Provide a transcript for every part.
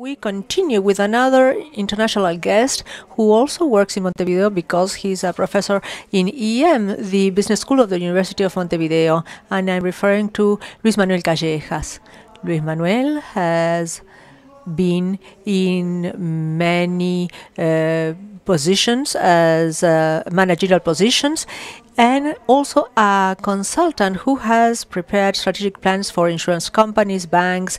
We continue with another international guest who also works in Montevideo because he's a professor in IEEM, the business school of the University of Montevideo, and I'm referring to Luis Manuel Callejas. Luis Manuel has been in many positions as managerial positions, and also a consultant who has prepared strategic plans for insurance companies, banks,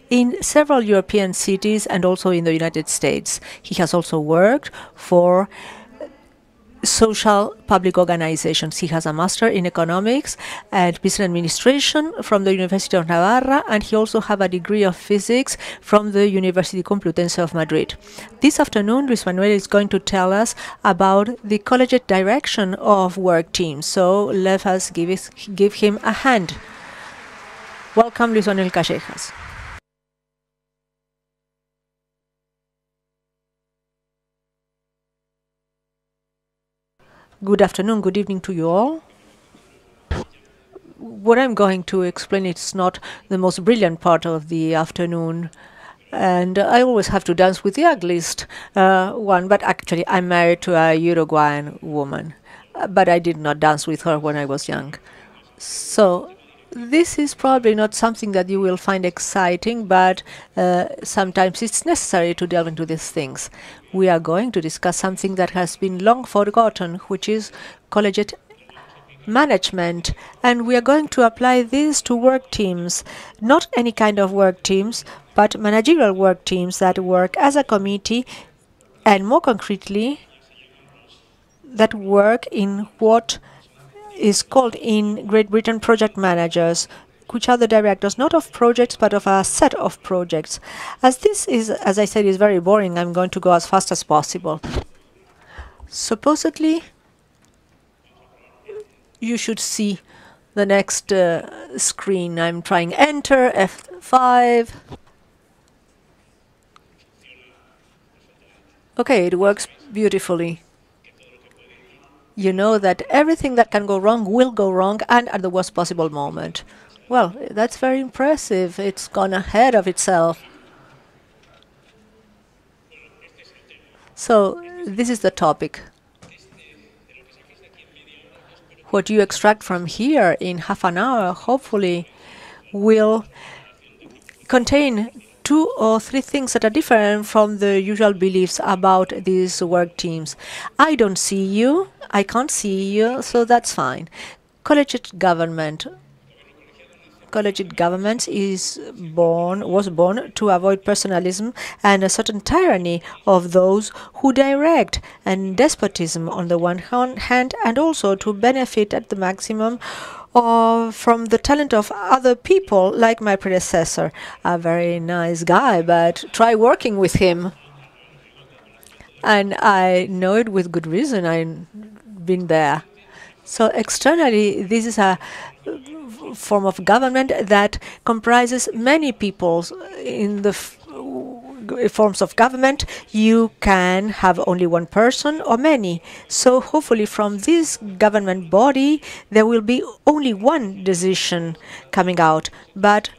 in several European cities and also in the United States. He has also worked for social public organizations. He has a master in economics and business administration from the University of Navarra, and he also has a degree of physics from the University Complutense of Madrid. This afternoon, Luis Manuel is going to tell us about the collegiate direction of work teams. So let us give him a hand. Welcome, Luis Manuel Callejas. Good afternoon, good evening to you all. What I'm going to explain is not the most brilliant part of the afternoon, and I always have to dance with the ugliest one, but actually I'm married to a Uruguayan woman, but I did not dance with her when I was young. So this is probably not something that you will find exciting, but sometimes it's necessary to delve into these things. We are going to discuss something that has been long forgotten, which is collegiate management. And we are going to apply this to work teams, not any kind of work teams, but managerial work teams that work as a committee, and more concretely, that work in what is called in Great Britain project managers, which are the directors not of projects but of a set of projects. As this is, as I said, is very boring, I'm going to go as fast as possible. Supposedly, you should see the next screen. I'm trying enter, F5. Okay, it works beautifully. You know that everything that can go wrong will go wrong, and at the worst possible moment. Well, that's very impressive. It's gone ahead of itself. So this is the topic. What you extract from here in half an hour, hopefully, will contain 2 or 3 things that are different from the usual beliefs about these work teams. I don't see you, I can't see you, so that's fine. Collegiate government. Collegiate government was born to avoid personalism and a certain tyranny of those who direct, and despotism on the one hand, and also to benefit at the maximum from the talent of other people, like my predecessor. A very nice guy, but try working with him. And I know it with good reason. I've been there. So externally, this is a form of government that comprises many peoples. In the forms of government, you can have only one person or many. So hopefully from this government body, there will be only one decision coming out. But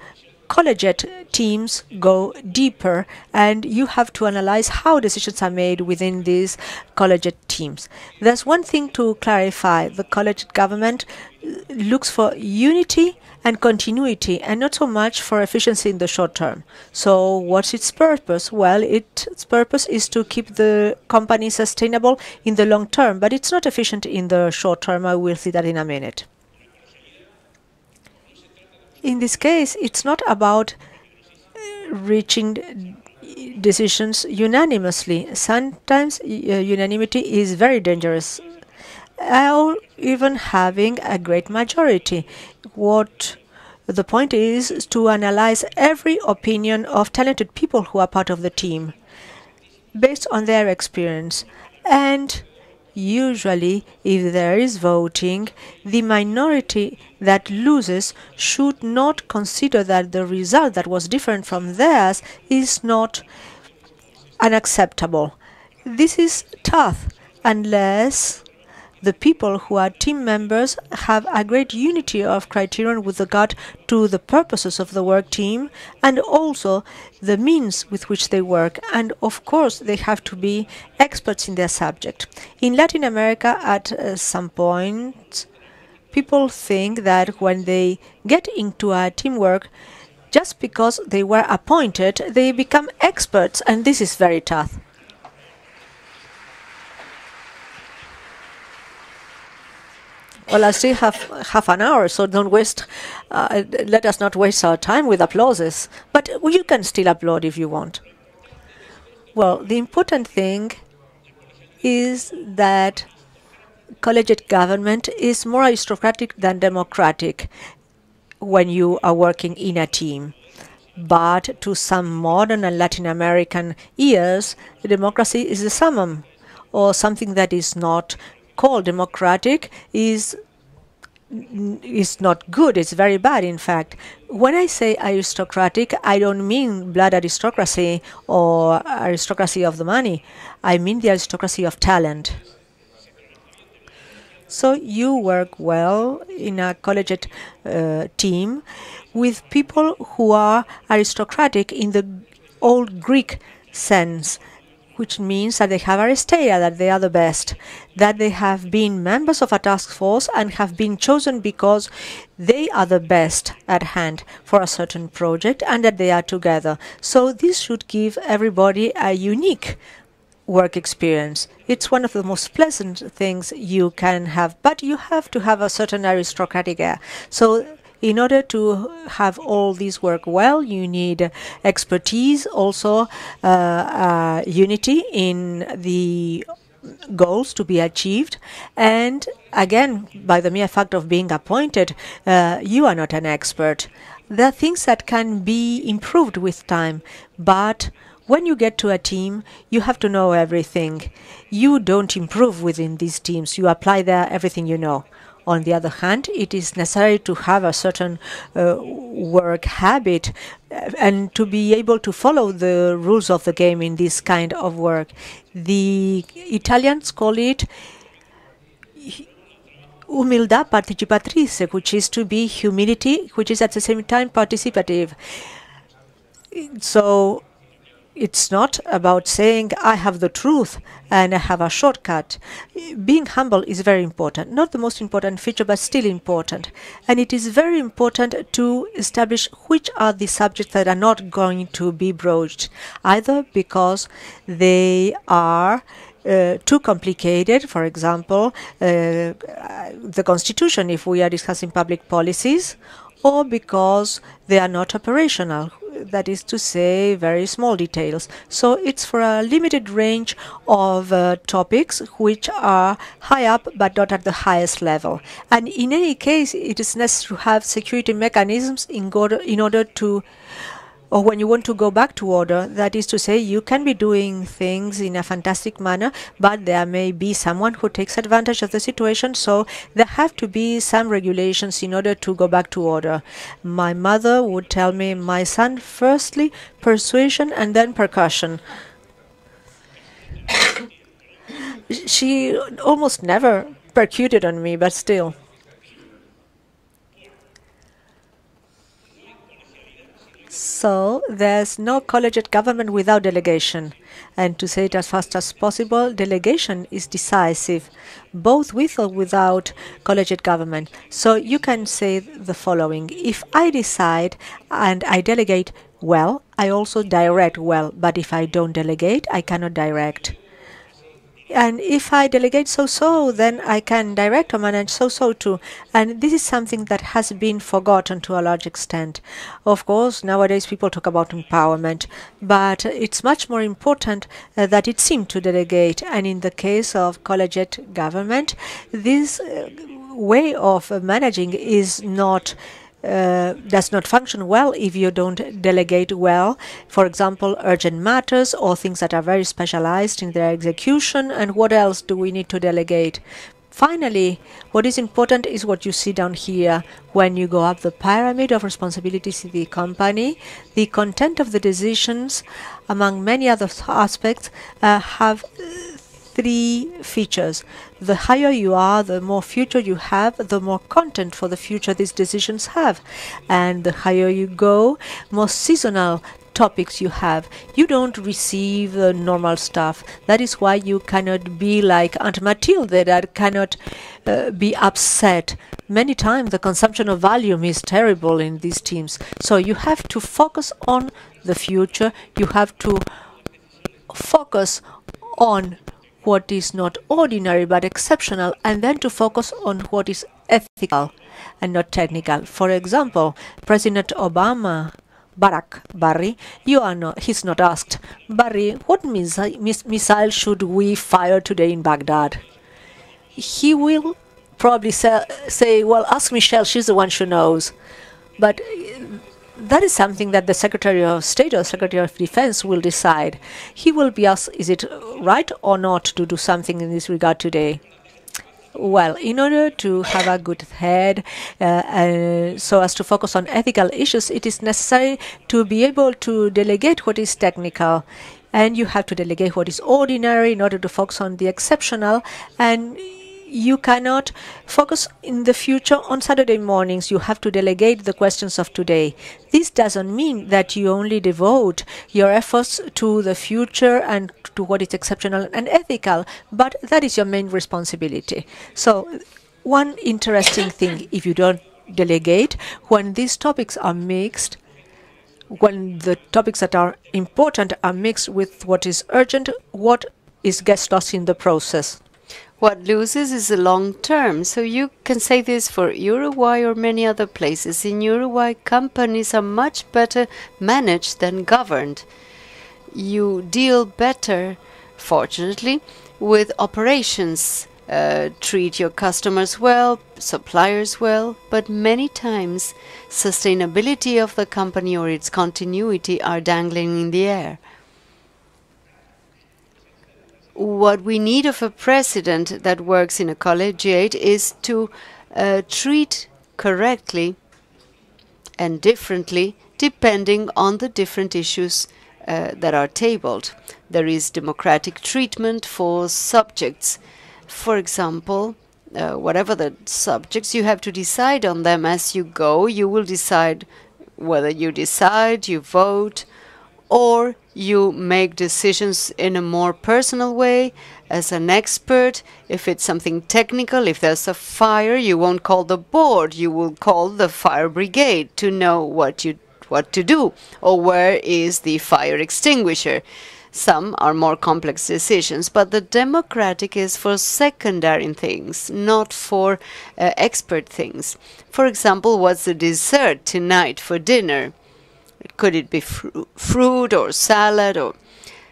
collegiate teams go deeper, and you have to analyze how decisions are made within these collegiate teams. There's one thing to clarify. The collegiate government looks for unity and continuity, and not so much for efficiency in the short term. So what's its purpose? Well, its purpose is to keep the company sustainable in the long term, but it's not efficient in the short term. I will see that in a minute. In this case, it's not about reaching decisions unanimously. Sometimes unanimity is very dangerous, or even having a great majority. What the point is to analyze every opinion of talented people who are part of the team based on their experience. And usually, if there is voting, the minority that loses should not consider that the result that was different from theirs is not unacceptable. This is tough unless the people who are team members have a great unity of criterion with regard to the purposes of the work team and also the means with which they work. And of course, they have to be experts in their subject. In Latin America, at some point, people think that when they get into a teamwork, just because they were appointed, they become experts, and this is very tough. Well, I still have half an hour, so don't waste. Let us not waste our time with applauses. But you can still applaud if you want. Well, the important thing is that collegiate government is more aristocratic than democratic when you are working in a team. But to some modern and Latin American ears, democracy is the summum, or something that is not called democratic is not good. It's very bad, in fact. When I say aristocratic, I don't mean blood aristocracy or aristocracy of the money. I mean the aristocracy of talent. So you work well in a collegiate team with people who are aristocratic in the old Greek sense, which means that they have aristeia, that they are the best, that they have been members of a task force and have been chosen because they are the best at hand for a certain project and that they are together. So this should give everybody a unique work experience. It's one of the most pleasant things you can have, but you have to have a certain aristocratic air. So in order to have all these work well, you need expertise, also unity in the goals to be achieved. And again, by the mere fact of being appointed, you are not an expert. There are things that can be improved with time, but when you get to a team, you have to know everything. You don't improve within these teams. You apply there everything you know. On the other hand, it is necessary to have a certain work habit and to be able to follow the rules of the game in this kind of work. The Italians call it humildad participatrice, which is to be humility, which is at the same time participative. So it's not about saying, I have the truth and I have a shortcut. Being humble is very important. Not the most important feature, but still important. And it is very important to establish which are the subjects that are not going to be broached, either because they are too complicated, for example, the Constitution, if we are discussing public policies, or because they are not operational, that is to say, very small details. So it's for a limited range of topics which are high up but not at the highest level. And in any case, it is necessary to have security mechanisms in order to, or when you want to go back to order, that is to say, you can be doing things in a fantastic manner, but there may be someone who takes advantage of the situation, so there have to be some regulations in order to go back to order. My mother would tell me, my son, firstly persuasion and then percussion. She almost never percuted on me, but still. So there's no collegiate government without delegation. And to say it as fast as possible, delegation is decisive, both with or without collegiate government. So you can say the following. If I decide and I delegate well, I also direct well. But if I don't delegate, I cannot direct. And if I delegate so-so, then I can direct or manage so-so too. And this is something that has been forgotten to a large extent. Of course, nowadays people talk about empowerment, but it's much more important that it seems to delegate. And in the case of collegiate government, this way of managing is not does not function well if you don't delegate well. For example, urgent matters or things that are very specialized in their execution. And what else do we need to delegate? Finally, what is important is what you see down here. When you go up the pyramid of responsibilities in the company, the content of the decisions, among many other aspects, have three features. The higher you are, the more future you have, the more content for the future these decisions have. And the higher you go, more seasonal topics you have. You don't receive the normal stuff. That is why you cannot be like Aunt Matilde, that cannot be upset. Many times the consumption of volume is terrible in these teams. So you have to focus on the future. You have to focus on what is not ordinary but exceptional, and then to focus on what is ethical and not technical. For example, President Obama, Barry, he's not asked, Barry, what missile should we fire today in Baghdad? He will probably say, well, ask Michelle, she's the one who knows. But that is something that the Secretary of State or Secretary of Defense will decide. He will be asked, is it right or not to do something in this regard today? Well, in order to have a good head, so as to focus on ethical issues, it is necessary to be able to delegate what is technical. And you have to delegate what is ordinary in order to focus on the exceptional. And you cannot focus in the future on Saturday mornings. You have to delegate the questions of today. This doesn't mean that you only devote your efforts to the future and to what is exceptional and ethical, but that is your main responsibility. So one interesting thing, if you don't delegate, when these topics are mixed, when the topics that are important are mixed with what is urgent, what gets lost in the process? What loses is the long term. So you can say this for Uruguay or many other places. In Uruguay, companies are much better managed than governed. You deal better, fortunately, with operations. Treat your customers well, suppliers well, but many times sustainability of the company or its continuity are dangling in the air. What we need of a president that works in a collegiate is to treat correctly and differently depending on the different issues that are tabled. There is democratic treatment for subjects. For example, whatever the subjects, you have to decide on them as you go. You will decide whether you decide, you vote, or you make decisions in a more personal way as an expert. If it's something technical, if there's a fire, you won't call the board, you will call the fire brigade to know what to do, or where is the fire extinguisher. Some are more complex decisions, but the democratic is for secondary things, not for expert things. For example, what's the dessert tonight for dinner? Could it be fruit or salad?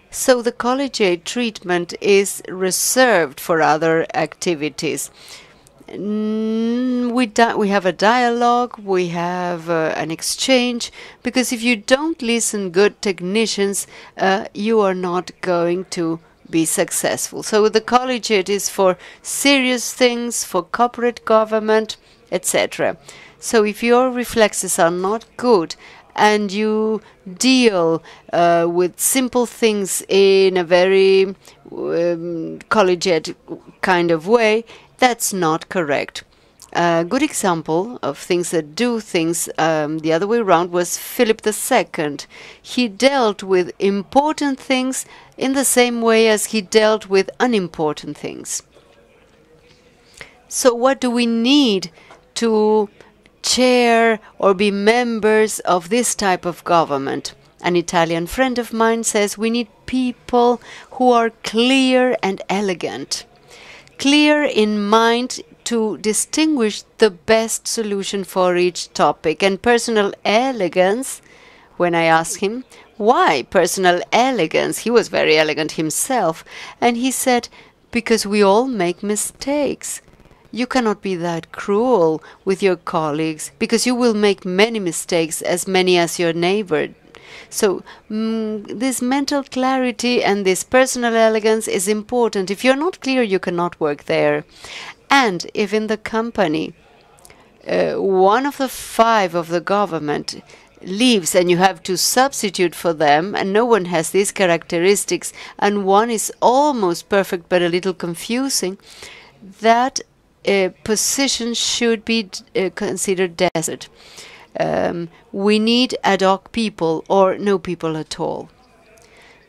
So the collegiate treatment is reserved for other activities. We have a dialogue, we have an exchange, because if you don't listen good technicians, you are not going to be successful. So the collegiate is for serious things, for corporate government, etc. So if your reflexes are not good, and you deal with simple things in a very collegiate kind of way, that's not correct. A good example of things that do things the other way around was Philip II. He dealt with important things in the same way as he dealt with unimportant things. So what do we need to chair or be members of this type of government? An Italian friend of mine says we need people who are clear and elegant. Clear in mind to distinguish the best solution for each topic. And personal elegance, when I asked him, why personal elegance? He was very elegant himself. And he said, because we all make mistakes. You cannot be that cruel with your colleagues, because you will make many mistakes, as many as your neighbor. So this mental clarity and this personal elegance is important. If you're not clear, you cannot work there. And if in the company, one of the 5 of the government leaves and you have to substitute for them, and no one has these characteristics, and one is almost perfect but a little confusing, that position should be considered desert. We need ad hoc people or no people at all.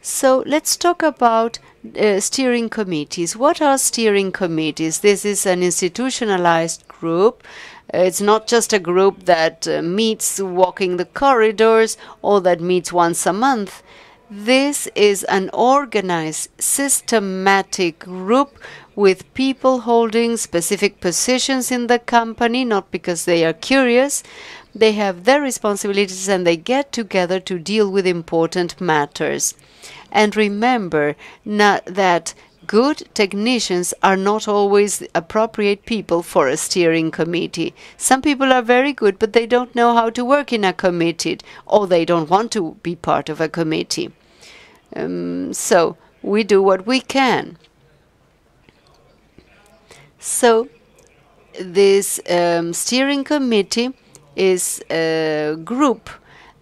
So let's talk about steering committees. What are steering committees? This is an institutionalized group. It's not just a group that meets walking the corridors or that meets once a month. This is an organized, systematic group with people holding specific positions in the company, not because they are curious. They have their responsibilities and they get together to deal with important matters. And remember that good technicians are not always the appropriate people for a steering committee. Some people are very good, but they don't know how to work in a committee, or they don't want to be part of a committee. So we do what we can. So this steering committee is a group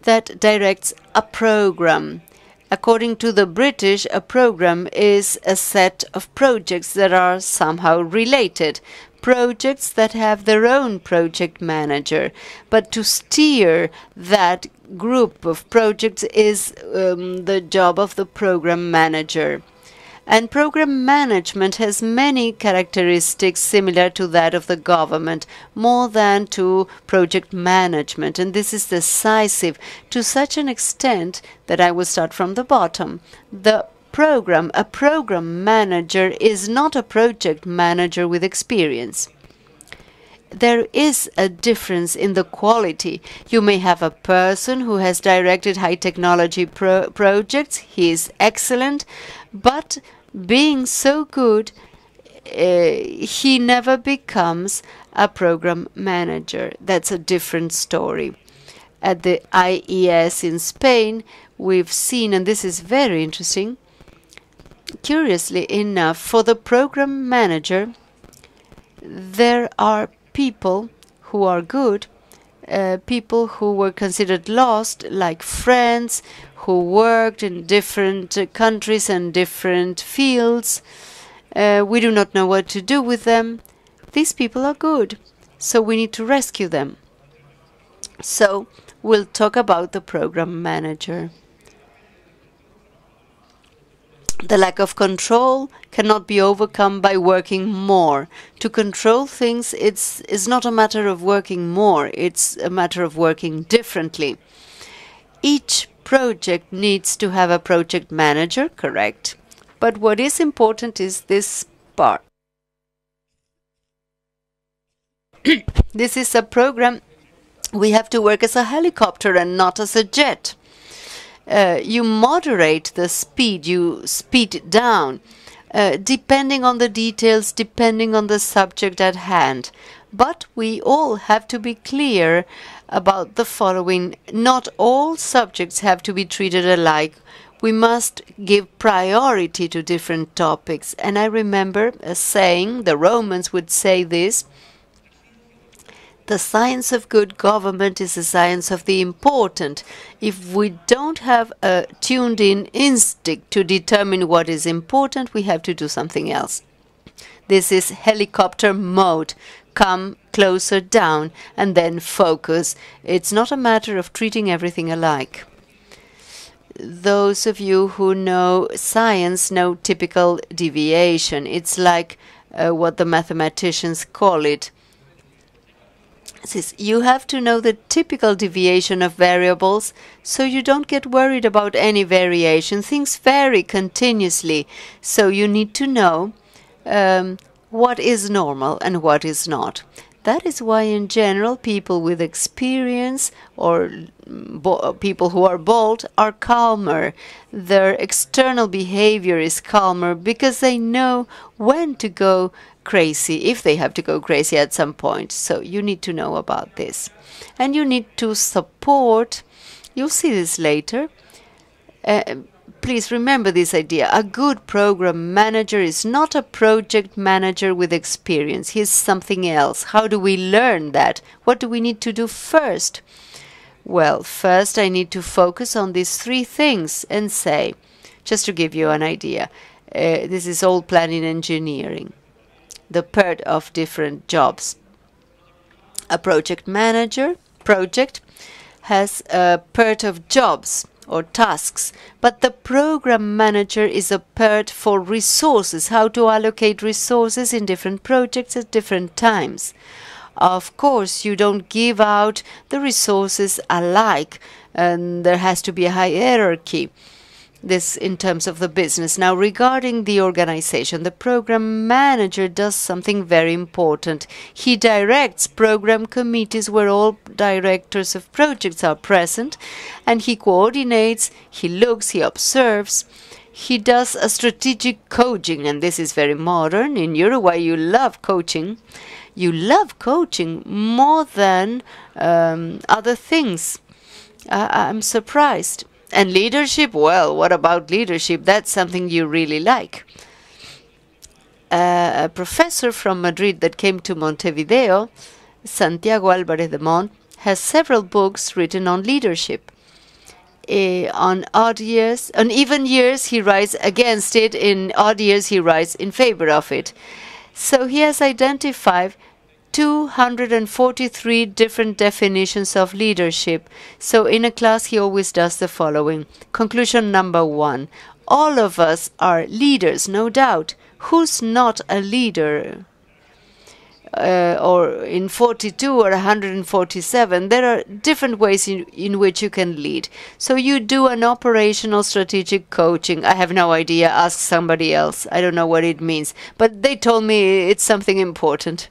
that directs a program. According to the British, a program is a set of projects that are somehow related, projects that have their own project manager. But to steer that group of projects is the job of the program manager. And program management has many characteristics similar to that of the government, more than to project management. And this is decisive to such an extent that I will start from the bottom. A program manager is not a project manager with experience. There is a difference in the quality. You may have a person who has directed high technology projects. He is excellent, but being so good, he never becomes a program manager. That's a different story. At the IES in Spain, we've seen, and this is very interesting, curiously enough, for the program manager, there are people who are good, people who were considered lost, like friends who worked in different countries and different fields. We do not know what to do with them. These people are good, so we need to rescue them. So we'll talk about the program manager. The lack of control cannot be overcome by working more. To control things, it's not a matter of working more, it's a matter of working differently. Each project needs to have a project manager, correct? But what is important is this part. This is a program. We have to work as a helicopter and not as a jet. You moderate the speed, you speed it down, depending on the details, depending on the subject at hand. But we all have to be clear about the following. Not all subjects have to be treated alike. We must give priority to different topics. And I remember a saying, the Romans would say this: the science of good government is the science of the important. If we don't have a tuned-in instinct to determine what is important, we have to do something else. This is helicopter mode. Come closer down and then focus. It's not a matter of treating everything alike. Those of you who know science know typical deviation. It's like what the mathematicians call it. You have to know the typical deviation of variables so you don't get worried about any variation. Things vary continuously, so you need to know what is normal and what is not. That is why, in general, people with experience or people who are bold are calmer. Their external behavior is calmer because they know when to go crazy, if they have to go crazy at some point. So you need to know about this. And you need to support, you'll see this later. Please remember this idea. A good program manager is not a project manager with experience. He's something else. How do we learn that? What do we need to do first? Well, first I need to focus on these 3 things and say, just to give you an idea, this is all planning engineering, the PERT of different jobs. A project manager project has a PERT of jobs or tasks, but the program manager is a PERT for resources, how to allocate resources in different projects at different times. Of course, you don't give out the resources alike, and there has to be a hierarchy. This in terms of the business. Now, regarding the organization, the program manager does something very important. He directs program committees where all directors of projects are present, and he coordinates, he looks, he observes. He does a strategic coaching, and this is very modern. In Uruguay, you love coaching. You love coaching more than other things. I'm surprised. And leadership, well, what about leadership? That's something you really like. A professor from Madrid that came to Montevideo, Santiago Álvarez de Mont, has several books written on leadership. On odd years, on even years, he writes against it. In odd years, he writes in favor of it. So he has identified 243 different definitions of leadership. So in a class, he always does the following. Conclusion number 1. All of us are leaders, no doubt. Who's not a leader? Or in 42 or 147, there are different ways in which you can lead. So you do an operational strategic coaching. I have no idea. Ask somebody else. I don't know what it means. But they told me it's something important.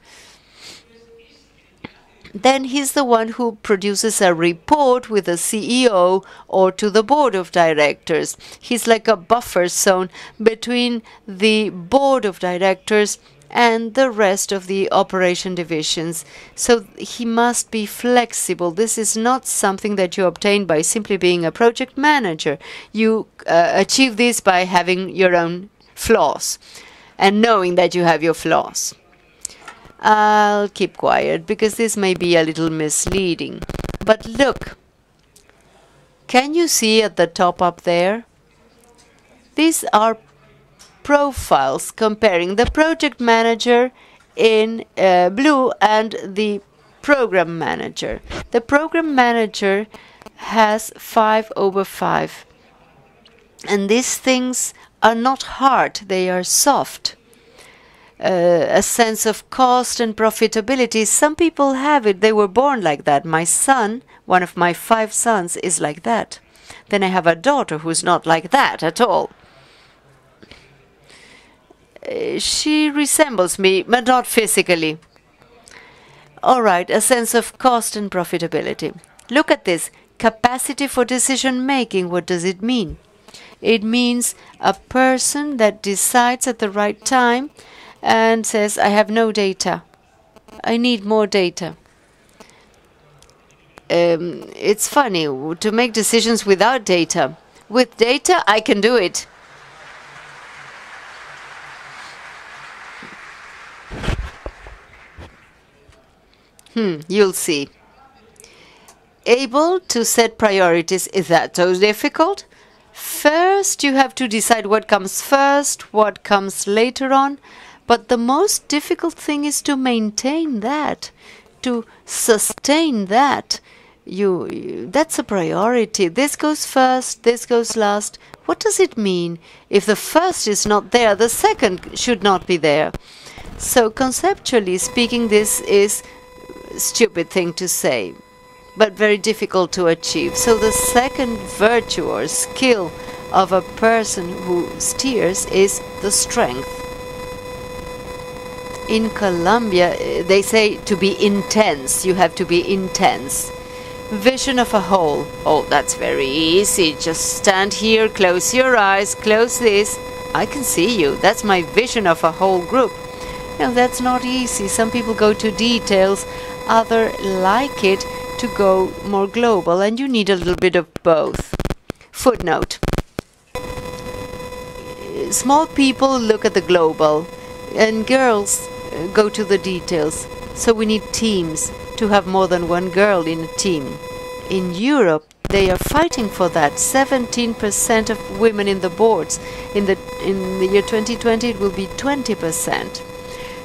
Then he's the one who produces a report with the CEO or to the board of directors. He's like a buffer zone between the board of directors and the rest of the operation divisions. So he must be flexible. This is not something that you obtain by simply being a project manager. You achieve this by having your own flaws and knowing that you have your flaws. I'll keep quiet because this may be a little misleading. But look, can you see at the top up there? These are profiles comparing the project manager in blue and the program manager. The program manager has 5/5. And these things are not hard, they are soft. A sense of cost and profitability. Some people have it. They were born like that. My son, one of my 5 sons, is like that. Then I have a daughter who's not like that at all. She resembles me, but not physically. All right, a sense of cost and profitability. Look at this. Capacity for decision making. What does it mean? It means a person that decides at the right time and says, I have no data. I need more data. It's funny to make decisions without data. With data, I can do it. You'll see. Able to set priorities. Is that so difficult? First, you have to decide what comes first, what comes later on. But the most difficult thing is to maintain that, to sustain that. That's a priority. This goes first, this goes last. What does it mean? If the first is not there, the second should not be there. So conceptually speaking, this is a stupid thing to say, but very difficult to achieve. So the second virtue or skill of a person who steers is the strength. In Colombia, they say to be intense. You have to be intense. Vision of a whole. Oh, that's very easy. Just stand here, close your eyes, close this. I can see you. That's my vision of a whole group. No, that's not easy. Some people go to details. Others like it to go more global, and you need a little bit of both. Footnote. Small people look at the global, and girls go to the details. So we need teams to have more than one girl in a team. in Europe, they are fighting for that. 17% of women in the boards. In the year 2020, it will be 20%.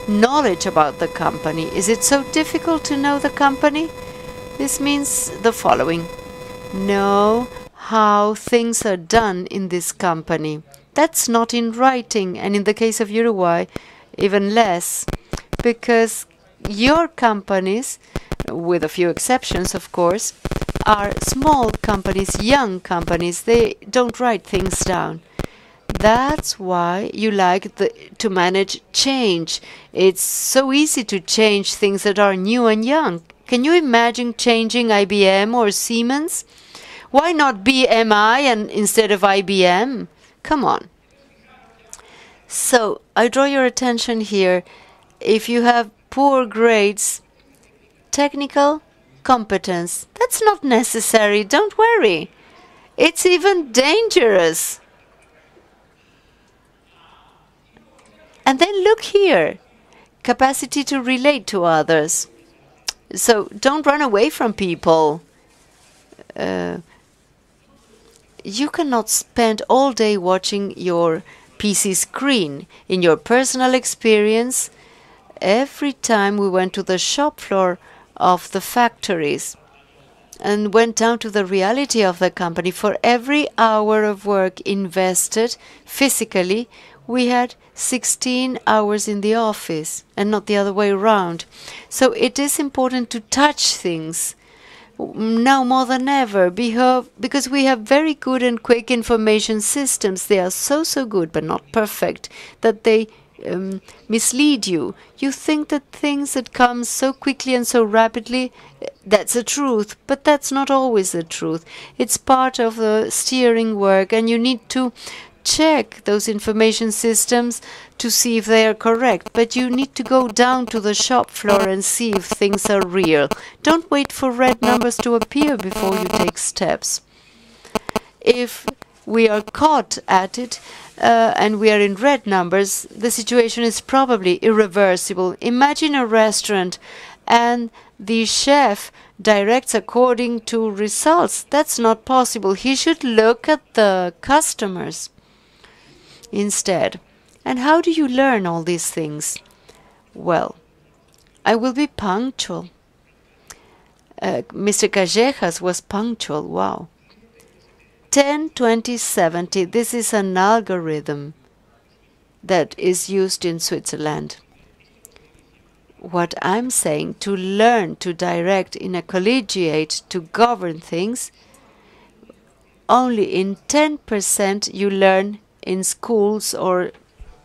Knowledge about the company. Is it so difficult to know the company? This means the following. Know how things are done in this company. That's not in writing, and in the case of Uruguay, even less, because your companies, with a few exceptions of course, are small companies, young companies. They don't write things down. That's why you like to manage change. It's so easy to change things that are new and young. Can you imagine changing IBM or Siemens? Why not BMI and instead of IBM? Come on. So I draw your attention here. If you have poor grades, technical competence, that's not necessary. Don't worry. It's even dangerous. And then look here. Capacity to relate to others. So don't run away from people. You cannot spend all day watching your PC screen. In your personal experience, every time we went to the shop floor of the factories and went down to the reality of the company, for every hour of work invested physically, we had 16 hours in the office and not the other way around. So it is important to touch things now more than ever, because we have very good and quick information systems. They are so good, but not perfect, that they mislead you. You think that things that come so quickly and so rapidly, that's the truth, but that's not always the truth. It's part of the steering work, and you need to check those information systems to see if they are correct, but you need to go down to the shop floor and see if things are real. Don't wait for red numbers to appear before you take steps. If we are caught at it and we are in red numbers, the situation is probably irreversible. Imagine a restaurant and the chef directs according to results. That's not possible. He should look at the customers instead. And how do you learn all these things? Well, I will be punctual. Mr. Callejas was punctual. Wow. 10, 20, 70. This is an algorithm that is used in Switzerland. What I'm saying, to learn to direct in a collegiate, to govern things, only in 10% you learn in schools or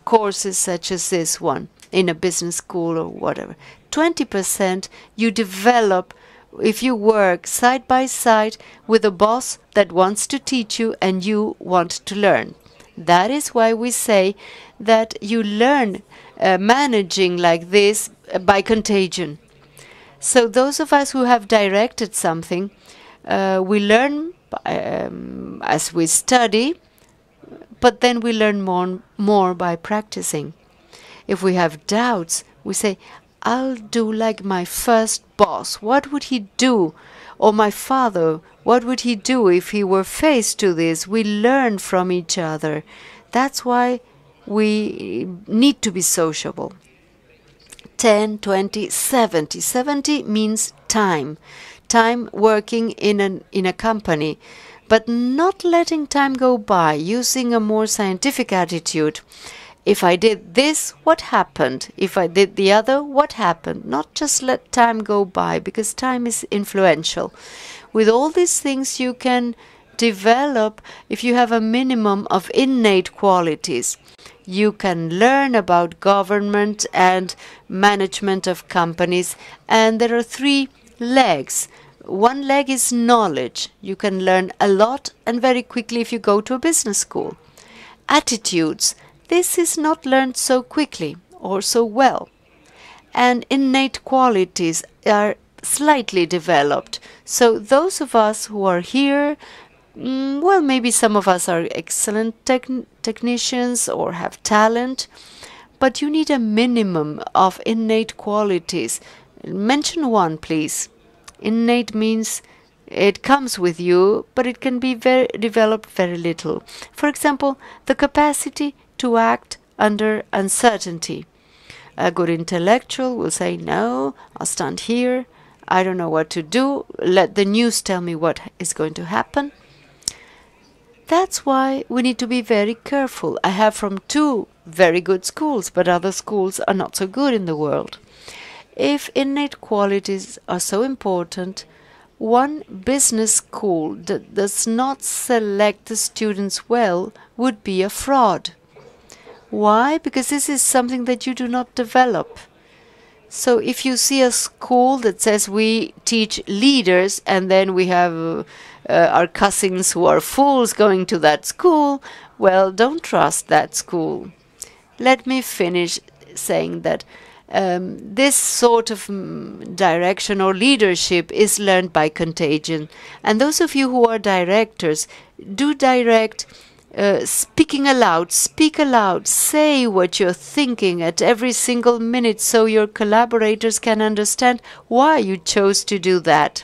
courses such as this one, in a business school or whatever. 20% you develop if you work side by side with a boss that wants to teach you and you want to learn. That is why we say that you learn managing like this by contagion. So those of us who have directed something, we learn as we study, but then we learn more by practicing. If we have doubts, we say, I'll do like my first boss. What would he do? Or my father, what would he do if he were faced to this? We learn from each other. That's why we need to be sociable. 10, 20, 70. 70 means time. Time working in a company, but not letting time go by, using a more scientific attitude. If I did this, what happened? If I did the other, what happened? Not just let time go by, because time is influential. With all these things you can develop if you have a minimum of innate qualities. You can learn about government and management of companies, and there are 3 legs. One leg is knowledge. You can learn a lot and very quickly if you go to a business school. Attitudes. This is not learned so quickly or so well. And innate qualities are slightly developed. So those of us who are here, well, maybe some of us are excellent technicians or have talent, but you need a minimum of innate qualities. Mention one, please. Innate means It comes with you, but it can be developed very little. For example, the capacity to act under uncertainty. A good intellectual will say, no, I'll stand here. I don't know what to do. Let the news tell me what is going to happen. That's why we need to be very careful. I have from 2 very good schools, but other schools are not so good in the world. If innate qualities are so important, one business school that does not select the students well would be a fraud. Why? Because this is something that you do not develop. So if you see a school that says we teach leaders and then we have our cousins who are fools going to that school, well, don't trust that school. Let me finish saying that this sort of direction or leadership is learned by contagion. And those of you who are directors, do direct. Speaking aloud, speak aloud, say what you're thinking at every single minute so your collaborators can understand why you chose to do that.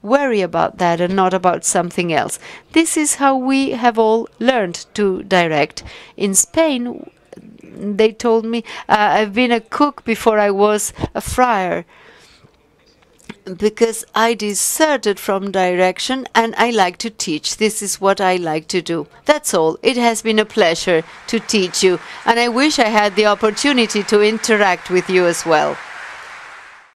Worry about that and not about something else. This is how we have all learned to direct. In Spain, they told me, I've been a cook before I was a friar, because I deserted from direction and I like to teach. This is what I like to do. That's all. It has been a pleasure to teach you, and I wish I had the opportunity to interact with you as well.